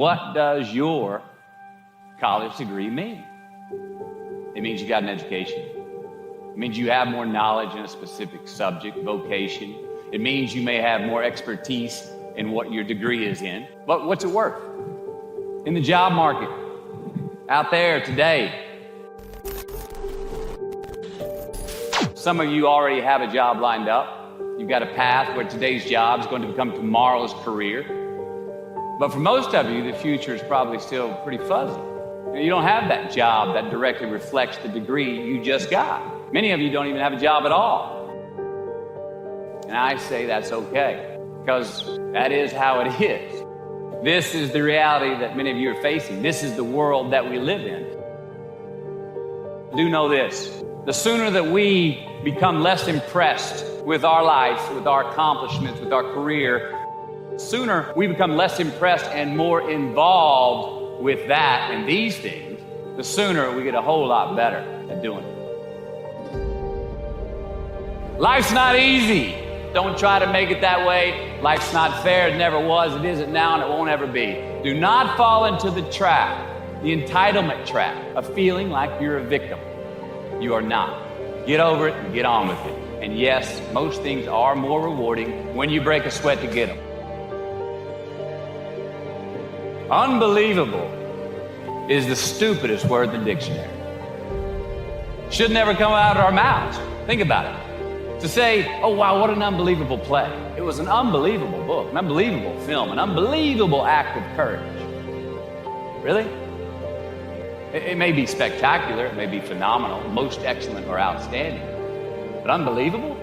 What does your college degree mean? It means you got an education. It means you have more knowledge in a specific subject, vocation. It means you may have more expertise in what your degree is in. But what's it worth? In the job market, out there today, some of you already have a job lined up. You've got a path where today's job is going to become tomorrow's career. But for most of you, the future is probably still pretty fuzzy. You don't have that job that directly reflects the degree you just got. Many of you don't even have a job at all. And I say that's okay, because that is how it is. This is the reality that many of you are facing. This is the world that we live in. Do know this: the sooner that we become less impressed with our life, with our accomplishments, with our career, sooner we become less impressed and more involved with that and these things, the sooner we get a whole lot better at doing it. Life's not easy. Don't try to make it that way. Life's not fair. It never was. It isn't now, and it won't ever be. Do not fall into the trap, the entitlement trap, of feeling like you're a victim. You are not. Get over it and get on with it. And yes, most things are more rewarding when you break a sweat to get them. Unbelievable is the stupidest word in the dictionary. Should never come out of our mouths. Think about it. To say, oh wow, what an unbelievable play. It was an unbelievable book, an unbelievable film, an unbelievable act of courage. Really? It may be spectacular, it may be phenomenal, most excellent or outstanding, but unbelievable?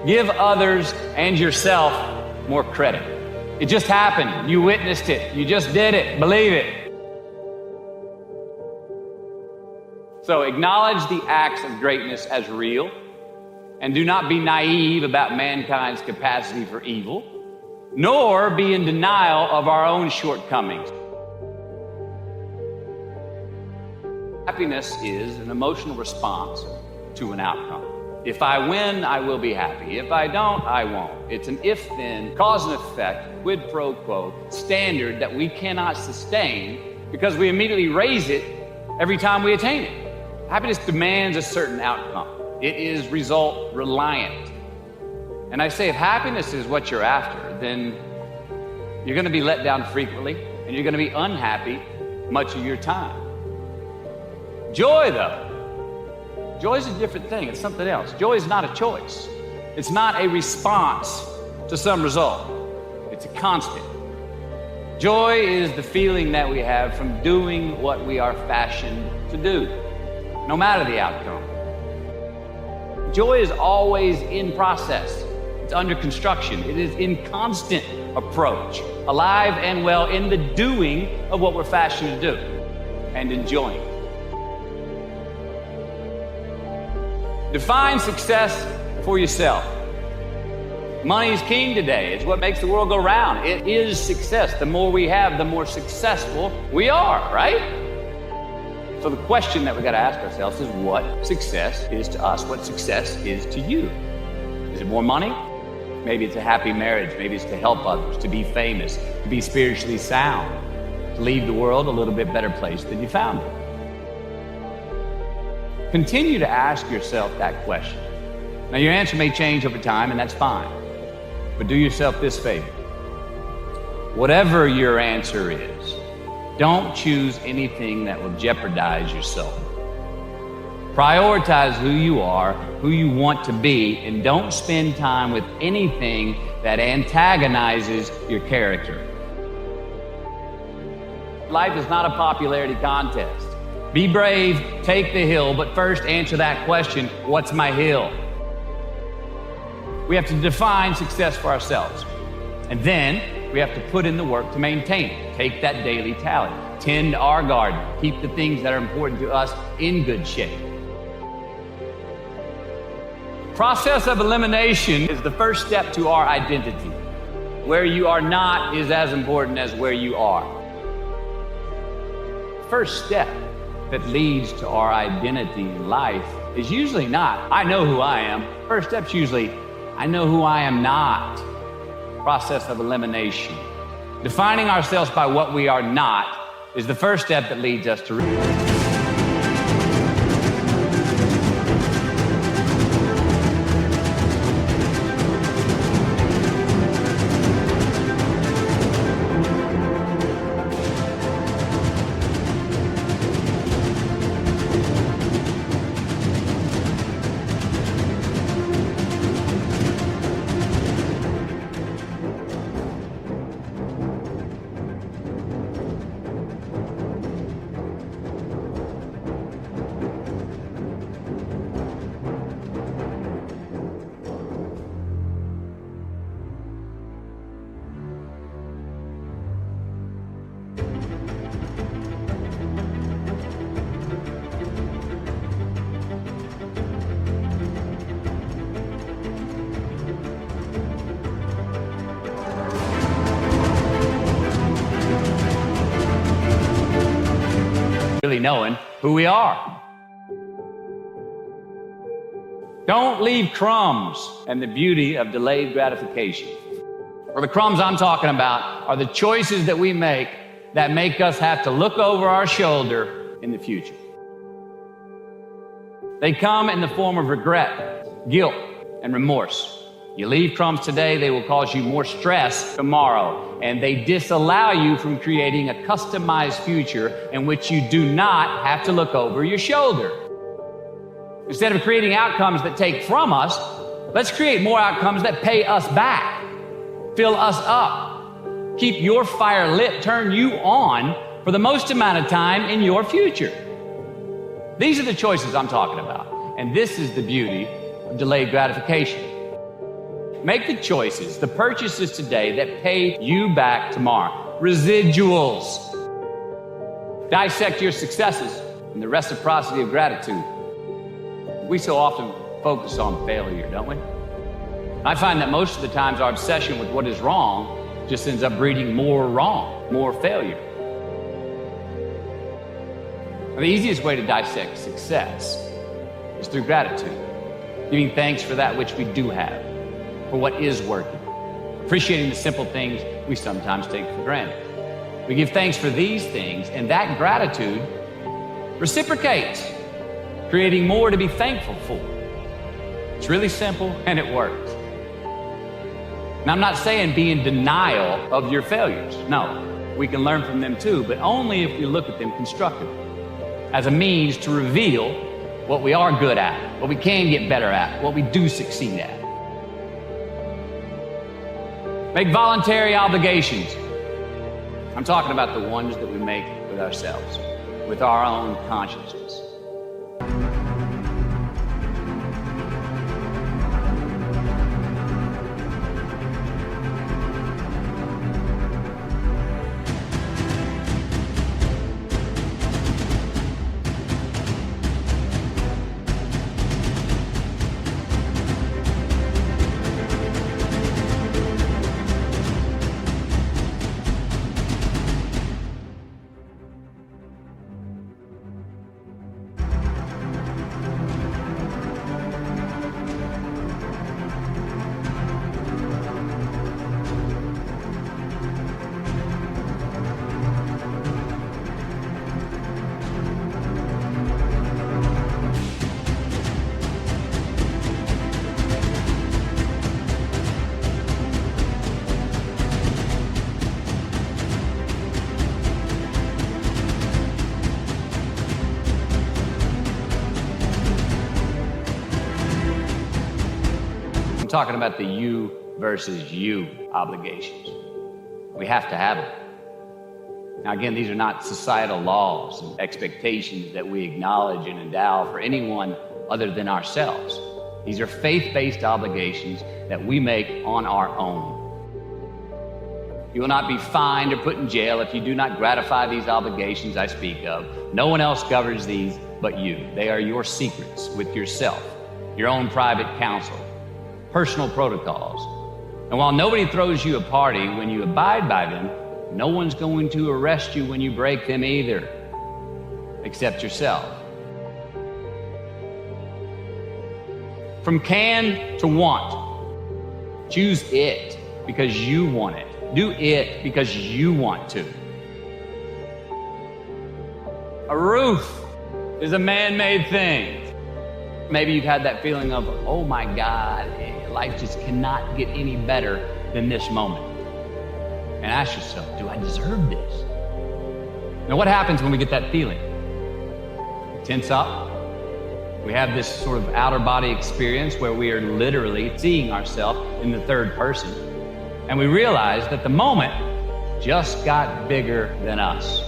Give others and yourself more credit. It just happened. You witnessed it. You just did it. Believe it. So acknowledge the acts of greatness as real, and do not be naive about mankind's capacity for evil, nor be in denial of our own shortcomings. Happiness is an emotional response to an outcome. If I win, I will be happy. If I don't, I won't. It's an if-then, cause and effect, quid pro quo standard that we cannot sustain because we immediately raise it every time we attain it. Happiness demands a certain outcome. It is result reliant. And I say, if happiness is what you're after, then you're going to be let down frequently, and you're going to be unhappy much of your time. Joy, though, joy is a different thing. It's something else. Joy is not a choice. It's not a response to some result. It's a constant. Joy is the feeling that we have from doing what we are fashioned to do, no matter the outcome. Joy is always in process. It's under construction. It is in constant approach, alive and well in the doing of what we're fashioned to do and enjoying. Define success for yourself. Money is king today. It's what makes the world go round. It is success. The more we have, the more successful we are, right? So the question that we got to ask ourselves is what success is to us, what success is to you. Is it more money? Maybe it's a happy marriage. Maybe it's to help others, to be famous, to be spiritually sound, to leave the world a little bit better place than you found it. Continue to ask yourself that question. Now, your answer may change over time, and that's fine. But do yourself this favor. Whatever your answer is, don't choose anything that will jeopardize your soul. Prioritize who you are, who you want to be, and don't spend time with anything that antagonizes your character. Life is not a popularity contest. Be brave, take the hill, but first answer that question, what's my hill? We have to define success for ourselves. And then we have to put in the work to maintain it. Take that daily tally. Tend our garden. Keep the things that are important to us in good shape. Process of elimination is the first step to our identity. Where you are not is as important as where you are. First step that leads to our identity in life is usually not, I know who I am. First step's usually, I know who I am not. Process of elimination. Defining ourselves by what we are not is the first step that leads us to really knowing who we are. Don't leave crumbs. And the beauty of delayed gratification, or the crumbs I'm talking about, are the choices that we make that make us have to look over our shoulder in the future. They come in the form of regret, guilt, and remorse. You leave crumbs today, they will cause you more stress tomorrow, and they disallow you from creating a customized future in which you do not have to look over your shoulder. Instead of creating outcomes that take from us, let's create more outcomes that pay us back, fill us up, keep your fire lit, turn you on for the most amount of time in your future. These are the choices I'm talking about, and this is the beauty of delayed gratification. Make the choices, the purchases today that pay you back tomorrow. Residuals. Dissect your successes and the reciprocity of gratitude. We so often focus on failure, don't we? I find that most of the times our obsession with what is wrong just ends up breeding more wrong, more failure. The easiest way to dissect success is through gratitude, giving thanks for that which we do have, for what is working, appreciating the simple things we sometimes take for granted. We give thanks for these things, and that gratitude reciprocates, creating more to be thankful for. It's really simple, and it works. Now, I'm not saying be in denial of your failures. No, we can learn from them too, but only if we look at them constructively, as a means to reveal what we are good at, what we can get better at, what we do succeed at. Make voluntary obligations. I'm talking about the ones that we make with ourselves, with our own consciousness. Talking about the you versus you obligations. We have to have them. Now again, these are not societal laws and expectations that we acknowledge and endow for anyone other than ourselves. These are faith-based obligations that we make on our own. You will not be fined or put in jail if you do not gratify these obligations I speak of. No one else governs these but you. They are your secrets with yourself, your own private counsel, personal protocols. And while nobody throws you a party when you abide by them, no one's going to arrest you when you break them either, except yourself. From can to want, choose it because you want it. Do it because you want to. A roof is a man-made thing. Maybe you've had that feeling of, oh my God, life just cannot get any better than this moment. And ask yourself, do I deserve this? Now, what happens when we get that feeling? We tense up. We have this sort of outer body experience where we are literally seeing ourselves in the third person. And we realize that the moment just got bigger than us.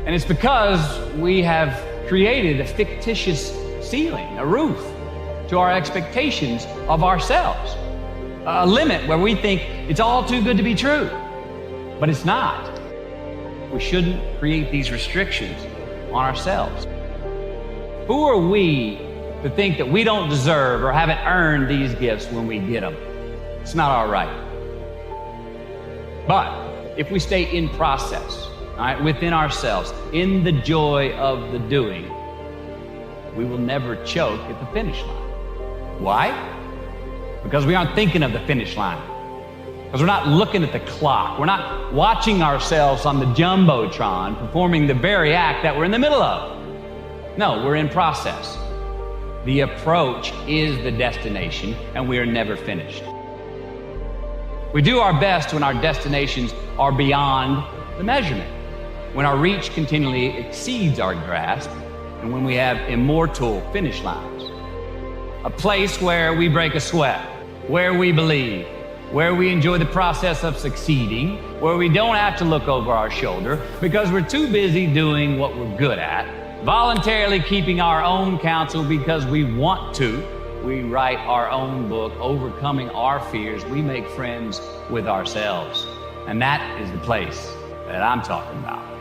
And it's because we have created a fictitious ceiling, a roof, to our expectations of ourselves. A limit where we think it's all too good to be true, but it's not. We shouldn't create these restrictions on ourselves. Who are we to think that we don't deserve or haven't earned these gifts when we get them? It's not our right. But if we stay in process, all right, within ourselves, in the joy of the doing, we will never choke at the finish line. Why? Because we aren't thinking of the finish line. Because we're not looking at the clock. We're not watching ourselves on the Jumbotron performing the very act that we're in the middle of. No, we're in process. The approach is the destination, and we are never finished. We do our best when our destinations are beyond the measurement, when our reach continually exceeds our grasp, and when we have immortal finish lines. A place where we break a sweat, where we believe, where we enjoy the process of succeeding, where we don't have to look over our shoulder because we're too busy doing what we're good at, voluntarily keeping our own counsel because we want to. We write our own book, overcoming our fears. We make friends with ourselves. And that is the place that I'm talking about.